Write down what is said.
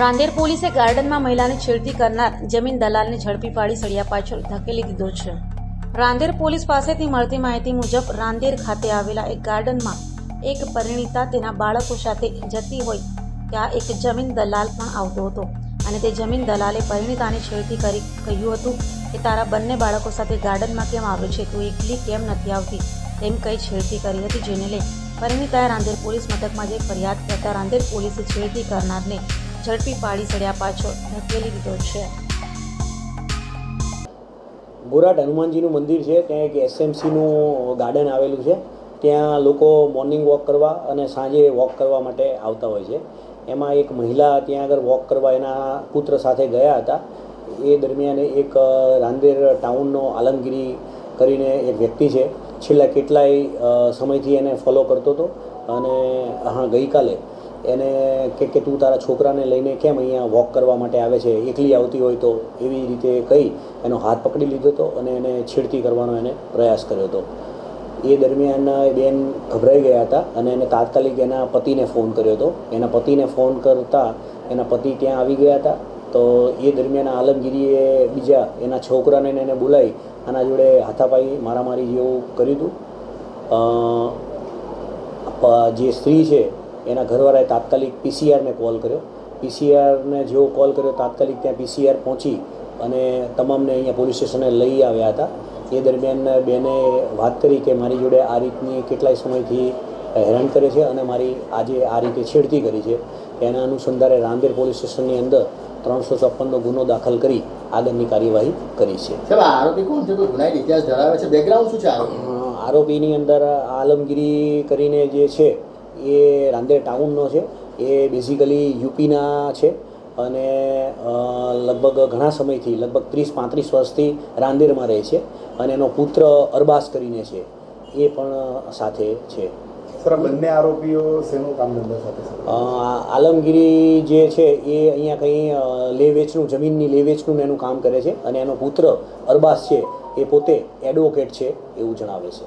રાંદેર પોલીસે ગાર્ડનમાં મહિલાને છેડતી કરનાર જમીન દલાલને ઝડપી પાડી સળિયા પાછળ ધકેલી દીધો છે। રાંદેર પોલીસ પાસેથી મળતી માહિતી મુજબ રાંદેર ખાતે આવેલા એક ગાર્ડનમાં એક પરિણીતા તેના બાળકો સાથે જતી હોય ત્યાં એક જમીન દલાલ પણ આવતો હતો અને તે જમીન દલાલે પરિણીતાને છેડતી કરી કહ્યું હતું કે તારા બંને બાળકો સાથે ગાર્ડનમાં કેમ આવે છે, તું એકલી કેમ નથી આવતી, તેમ કહી છેડતી કરી હતી, જેને લઈ પરિણીતાએ રાંદેર પોલીસ મથકમાં જઈ ફરિયાદ કરતા રાંદેર પોલીસે છેડતી કરનારને ઝડપી પાડી સળિયા પાછળ ધકેલી દીધો છે। બોરાટ હનુમાનજીનું મંદિર છે, ત્યાં એક એસએમસીનું ગાર્ડન આવેલું છે। ત્યાં લોકો મોર્નિંગ વોક કરવા અને સાંજે વોક કરવા માટે આવતા હોય છે। એમાં એક મહિલા ત્યાં આગળ વોક કરવા એના પુત્ર સાથે ગયા હતા। એ દરમિયાન એક રાંદેર ટાઉનનો આલમગીરી કરીને એક વ્યક્તિ છે, છેલ્લા કેટલાય સમયથી એને ફોલો કરતો હતો અને ગઈકાલે એને કે તું તારા છોકરાને લઈને કેમ અહીંયા વોક કરવા માટે આવે છે, એકલી આવતી હોય તો, એવી રીતે કહી એનો હાથ પકડી લીધો હતો અને એને છેડતી કરવાનો એને પ્રયાસ કર્યો હતો। એ દરમિયાન બેન ગભરાઈ ગયા હતા અને એને તાત્કાલિક એના પતિને ફોન કર્યો હતો। એના પતિને ફોન કરતાં એના પતિ ત્યાં આવી ગયા હતા। તો એ દરમિયાન આલમગીરીએ બીજા એના છોકરાને એને બોલાવી આના જોડે હાથાપાઈ મારામારી જેવું કર્યું હતું। જે સ્ત્રી છે એના ઘરવાળાએ તાત્કાલિક પીસીઆરને કોલ કર્યો। પીસીઆરને જેવો કોલ કર્યો તાત્કાલિક ત્યાં પીસીઆર પહોંચી અને તમામને અહીંયા પોલીસ સ્ટેશને લઈ આવ્યા હતા। એ દરમિયાન બેને વાત કરી કે મારી જોડે આ રીતની કેટલાય સમયથી હેરાન કરે છે અને મારી આજે આ રીતે છેડતી કરી છે। એના અનુસંધાને રાંદેર પોલીસ સ્ટેશનની અંદર 354નો ગુનો દાખલ કરી આગળની કાર્યવાહી કરી છે। આરોપી કોણ છે, કોઈ ગુનાહિત ઇતિહાસ ધરાવે છે, બેકગ્રાઉન્ડ શું છે આરોપીની અંદર આલમગીરી કરીને જે છે એ રાંદેર ટાઉનનો છે। એ બેઝિકલી યુપીના છે અને લગભગ ઘણા સમયથી લગભગ 30-35 વર્ષથી રાંદેરમાં રહે છે અને એનો પુત્ર અરબાઝ કરીને છે એ પણ સાથે છે। સર, બંને આરોપીઓ શેનું કામ ધંધા સાથે છે? આલમગીરી જે છે એ અહીંયા કંઈ લે વેચનું, જમીનની લે વેચનું એનું કામ કરે છે અને એનો પુત્ર અરબાઝ છે એ પોતે એડવોકેટ છે એવું જણાવે છે।